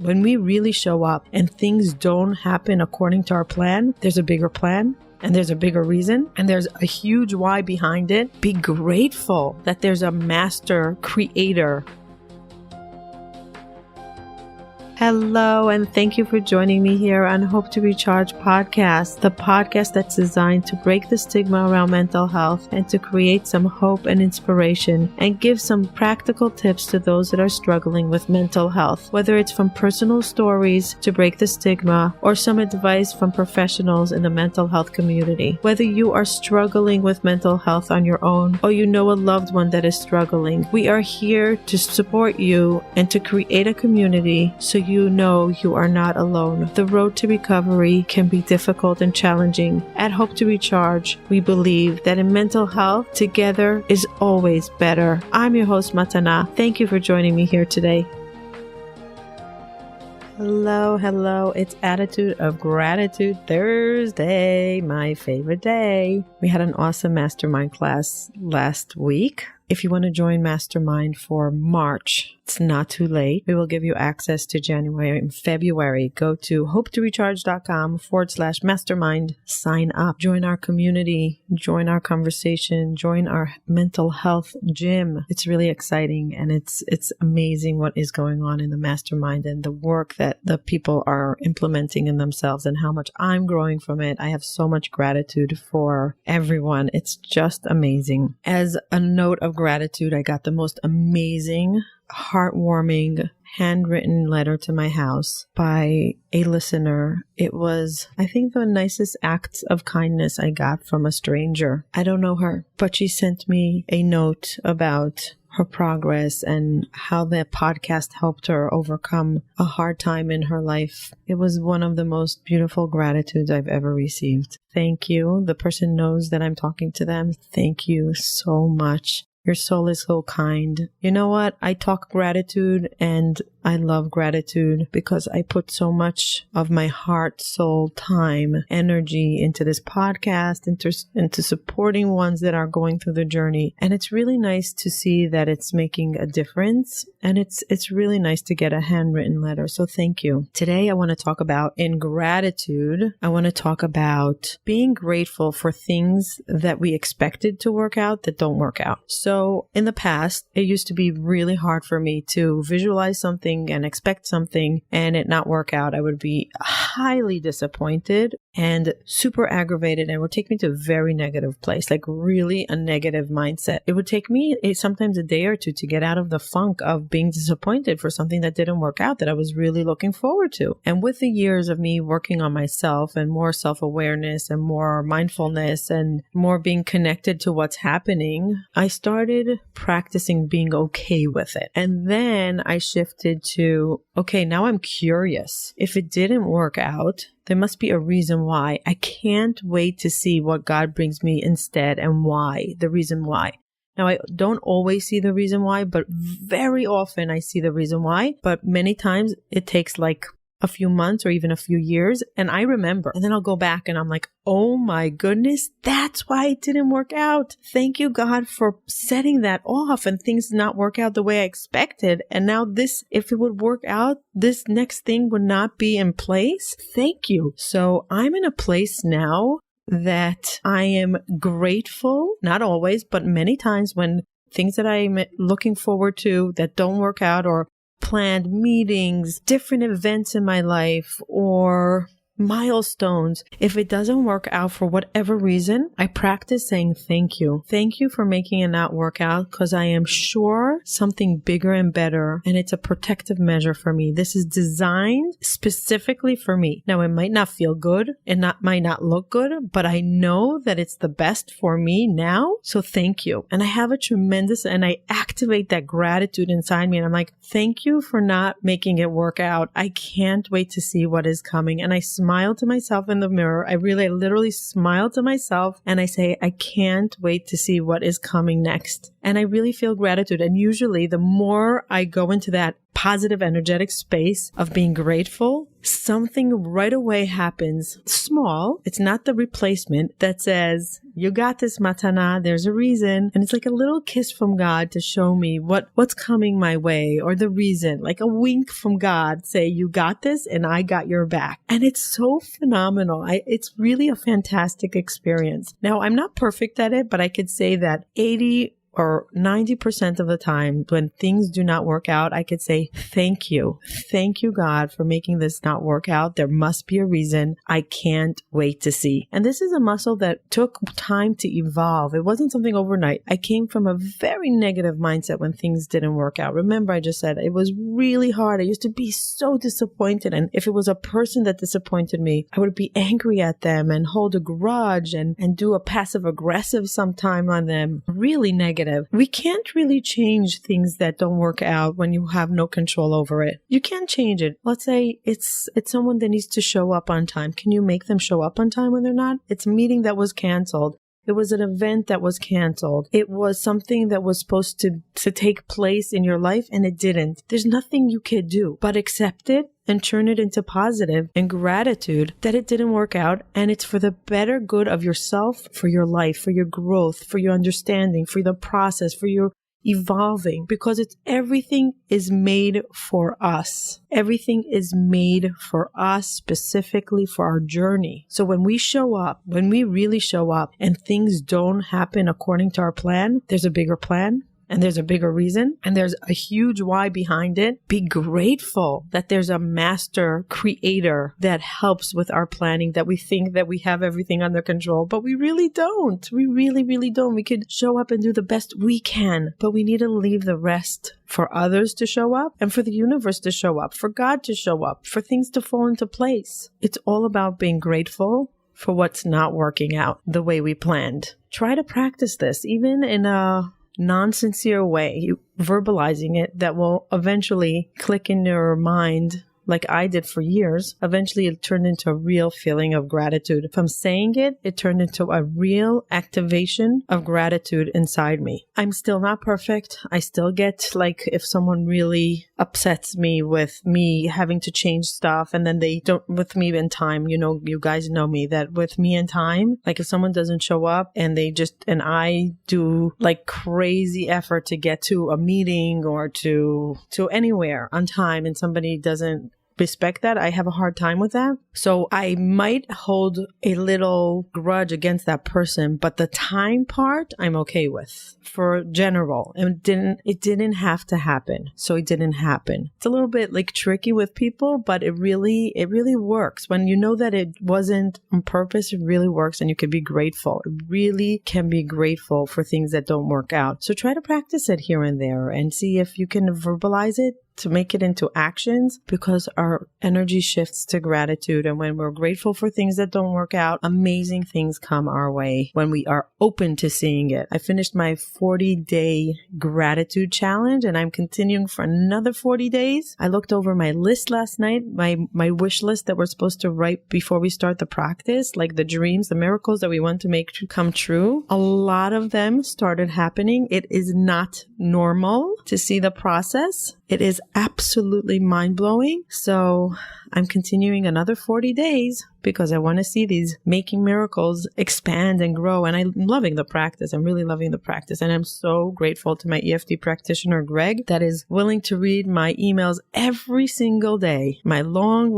when we really show up and things don't happen according to our plan, there's a bigger plan. And there's a bigger reason, and there's a huge why behind it. Be grateful that there's a master creator. Hello, and thank you for joining me here on Hope to Recharge podcast, the podcast that's designed to break the stigma around mental health and to create some hope and inspiration and give some practical tips to those that are struggling with mental health, whether it's from personal stories to break the stigma or some advice from professionals in the mental health community. Whether you are struggling with mental health on your own or you know a loved one that is struggling, we are here to support you and to create a community so you know you are not alone. The road to recovery can be difficult and challenging. At Hope to Recharge, we believe that in mental health, together is always better. I'm your host, Matana. Thank you for joining me here today. Hello. It's Attitude of Gratitude Thursday, my favorite day. We had an awesome mastermind class last week. If you want to join Mastermind for March, it's not too late. We will give you access to January and February. Go to hopetorecharge.com/mastermind. Sign up. Join our community. Join our conversation. Join our mental health gym. It's really exciting, and it's amazing what is going on in the mastermind and the work that the people are implementing in themselves and how much I'm growing from it. I have so much gratitude for everyone. It's just amazing. As a note of gratitude, I got the most amazing, heartwarming, handwritten letter to my house by a listener. It was, I think, the nicest act of kindness I got from a stranger. I don't know her, but she sent me a note about her progress and how the podcast helped her overcome a hard time in her life. It was one of the most beautiful gratitudes I've ever received. Thank you. The person knows that I'm talking to them. Thank you so much. Your soul is so kind. You know what? I talk gratitude and I love gratitude because I put so much of my heart, soul, time, energy into this podcast, into supporting ones that are going through the journey. And it's really nice to see that it's making a difference. And it's really nice to get a handwritten letter. So thank you. Today, I want to talk about, in gratitude, I want to talk about being grateful for things that we expected to work out that don't work out. So in the past, it used to be really hard for me to visualize something and expect something and it not work out. I would be highly disappointed and super aggravated, and it would take me to a very negative place, like really a negative mindset. It would take me sometimes a day or two to get out of the funk of being disappointed for something that didn't work out that I was really looking forward to. And with the years of me working on myself and more self-awareness and more mindfulness and more being connected to what's happening, I started practicing being okay with it. And then I shifted to, okay, now I'm curious. If it didn't work out, there must be a reason why. I can't wait to see what God brings me instead and why, the reason why. Now, I don't always see the reason why, but very often I see the reason why. But many times it takes like a few months or even a few years. And I remember, and then I'll go back and I'm like, oh my goodness, that's why it didn't work out. Thank you, God, for setting that off and things did not work out the way I expected. And now this, if it would work out, this next thing would not be in place. Thank you. So I'm in a place now that I am grateful, not always, but many times when things that I'm looking forward to that don't work out, or planned meetings, different events in my life, or milestones. If it doesn't work out for whatever reason, I practice saying thank you. Thank you for making it not work out, because I am sure something bigger and better, and it's a protective measure for me. This is designed specifically for me. Now, it might not feel good and might not look good, but I know that it's the best for me now. So thank you. And I have a tremendous, and I activate that gratitude inside me. And I'm like, thank you for not making it work out. I can't wait to see what is coming. And I smile to myself in the mirror. I literally smile to myself and I say, I can't wait to see what is coming next. And I really feel gratitude. And usually the more I go into that positive energetic space of being grateful, something right away happens small. It's not the replacement that says, you got this, Matana. There's a reason. And it's like a little kiss from God to show me what's coming my way, or the reason, like a wink from God, say, you got this and I got your back. And it's so phenomenal. It's really a fantastic experience. Now, I'm not perfect at it, but I could say that 80 or 90% of the time when things do not work out, I could say, thank you. Thank you, God, for making this not work out. There must be a reason. I can't wait to see. And this is a muscle that took time to evolve. It wasn't something overnight. I came from a very negative mindset when things didn't work out. Remember, I just said it was really hard. I used to be so disappointed. And if it was a person that disappointed me, I would be angry at them and hold a grudge and do a passive aggressive sometime on them. Really negative. We can't really change things that don't work out when you have no control over it. You can't change it. Let's say it's someone that needs to show up on time. Can you make them show up on time when they're not? It's a meeting that was canceled. It was an event that was canceled. It was something that was supposed to take place in your life and it didn't. There's nothing you could do but accept it and turn it into positive and gratitude that it didn't work out, and it's for the better good of yourself, for your life, for your growth, for your understanding, for the process, for your evolving, because everything is made for us. Everything is made for us, specifically for our journey. So when we show up, when we really show up and things don't happen according to our plan, there's a bigger plan. And there's a bigger reason, and there's a huge why behind it. Be grateful that there's a master creator that helps with our planning, that we think that we have everything under control, but we really don't. We really, really don't. We could show up and do the best we can, but we need to leave the rest for others to show up and for the universe to show up, for God to show up, for things to fall into place. It's all about being grateful for what's not working out the way we planned. Try to practice this, even in a non-sincere way, verbalizing it, that will eventually click in your mind like I did for years. Eventually it turned into a real feeling of gratitude. From saying it, it turned into a real activation of gratitude inside me. I'm still not perfect. I still get, like, if someone really upsets me with me having to change stuff, and then they don't, with me in time, you guys know me, that with me in time, like if someone doesn't show up and I do like crazy effort to get to a meeting or to anywhere on time, and somebody doesn't respect that, I have a hard time with that. So I might hold a little grudge against that person, but the time part I'm okay with for general. It didn't have to happen. So it didn't happen. It's a little bit like tricky with people, but it really works. When you know that it wasn't on purpose, it really works, and you can be grateful. It really can be grateful for things that don't work out. So try to practice it here and there and see if you can verbalize it to make it into actions, because our energy shifts to gratitude. And when we're grateful for things that don't work out, amazing things come our way when we are open to seeing it. I finished my 40-day gratitude challenge, and I'm continuing for another 40 days. I looked over my list last night, my wish list that we're supposed to write before we start the practice, like the dreams, the miracles that we want to make come true. A lot of them started happening. It is not normal to see the process. It is absolutely mind-blowing. So I'm continuing another 40 days because I want to see these making miracles expand and grow. And I'm loving the practice. I'm really loving the practice. And I'm so grateful to my EFT practitioner, Greg, that is willing to read my emails every single day, my long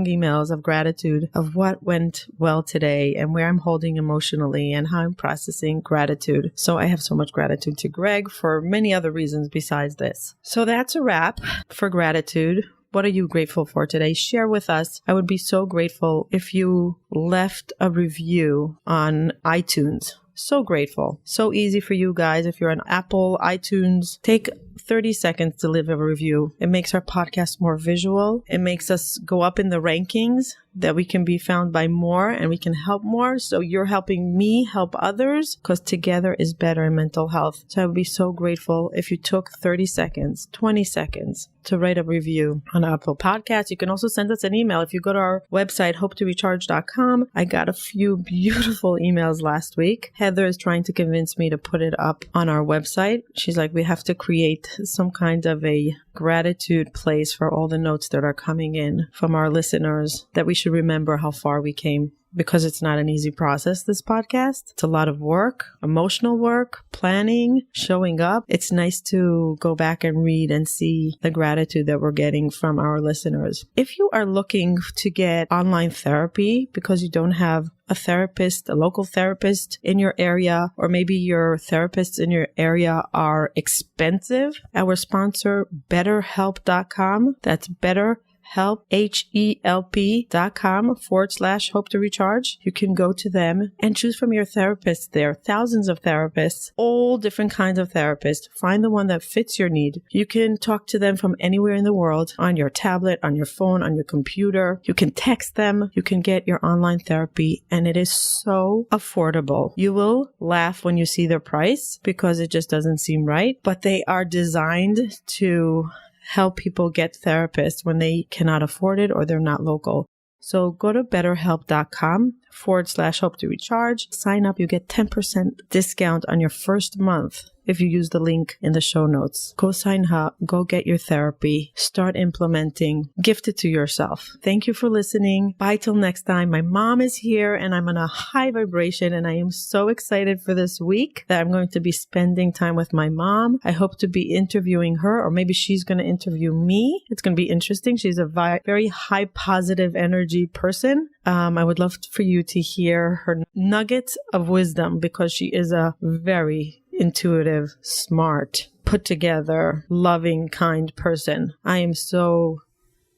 emails of gratitude of what went well today and where I'm holding emotionally and how I'm processing gratitude. So I have so much gratitude to Greg for many other reasons besides this. So that's a wrap for gratitude. What are you grateful for today? Share with us. I would be so grateful if you left a review on iTunes. So grateful. So easy for you guys. If you're on Apple, iTunes, take 30 seconds to leave a review. It makes our podcast more visual. It makes us go up in the rankings, that we can be found by more and we can help more. So you're helping me help others, because together is better in mental health. So I would be so grateful if you took 30 seconds, 20 seconds to write a review on Apple Podcasts. You can also send us an email. If you go to our website, hopetorecharge.com, I got a few beautiful emails last week. Heather is trying to convince me to put it up on our website. She's like, we have to create some kind of a gratitude place for all the notes that are coming in from our listeners, that we should remember how far we came, because it's not an easy process, this podcast. It's a lot of work, emotional work, planning, showing up. It's nice to go back and read and see the gratitude that we're getting from our listeners. If you are looking to get online therapy because you don't have a therapist, a local therapist in your area, or maybe your therapists in your area are expensive, our sponsor, BetterHelp.com. That's BetterHelp, HELP.com/hope to recharge. You can go to them and choose from your therapist there. Thousands of therapists, all different kinds of therapists. Find the one that fits your need. You can talk to them from anywhere in the world, on your tablet, on your phone, on your computer. You can text them. You can get your online therapy, and it is so affordable. You will laugh when you see their price because it just doesn't seem right, but they are designed to help people get therapists when they cannot afford it or they're not local. So go to betterhelp.com/hope to recharge. Sign up. You get 10% discount on your first month if you use the link in the show notes. Go sign up. Go get your therapy. Start implementing. Gift it to yourself. Thank you for listening. Bye till next time. My mom is here and I'm on a high vibration, and I am so excited for this week that I'm going to be spending time with my mom. I hope to be interviewing her, or maybe she's going to interview me. It's going to be interesting. She's a very high positive energy person. I would love for you to hear her nuggets of wisdom, because she is a very intuitive, smart, put together, loving, kind person. I am so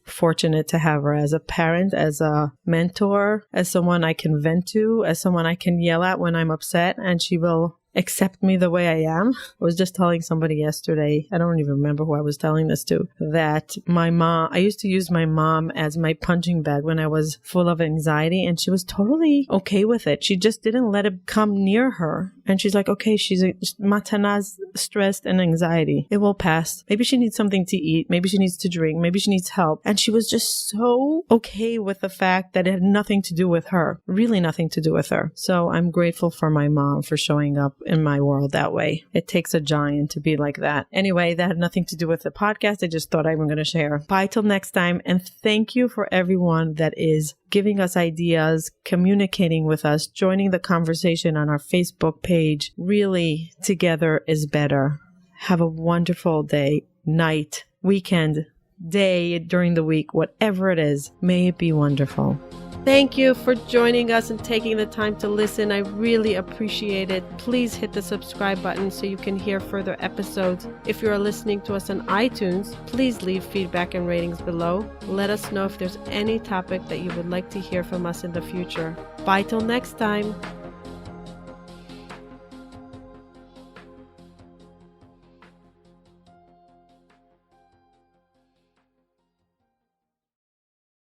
fortunate to have her as a parent, as a mentor, as someone I can vent to, as someone I can yell at when I'm upset, and she will accept me the way I am. I was just telling somebody yesterday, I don't even remember who I was telling this to, that my mom, I used to use my mom as my punching bag when I was full of anxiety, and she was totally okay with it. She just didn't let it come near her. And she's like, okay, she's Matana's stressed and anxiety. It will pass. Maybe she needs something to eat. Maybe she needs to drink. Maybe she needs help. And she was just so okay with the fact that it had nothing to do with her, really nothing to do with her. So I'm grateful for my mom for showing up in my world that way. It takes a giant to be like that. Anyway, that had nothing to do with the podcast. I just thought I was going to share. Bye till next time. And thank you for everyone that is giving us ideas, communicating with us, joining the conversation on our Facebook page. Really, together is better. Have a wonderful day, night, weekend, day, during the week, whatever it is. May it be wonderful. Thank you for joining us and taking the time to listen. I really appreciate it. Please hit the subscribe button so you can hear further episodes. If you are listening to us on iTunes, please leave feedback and ratings below. Let us know if there's any topic that you would like to hear from us in the future. Bye till next time.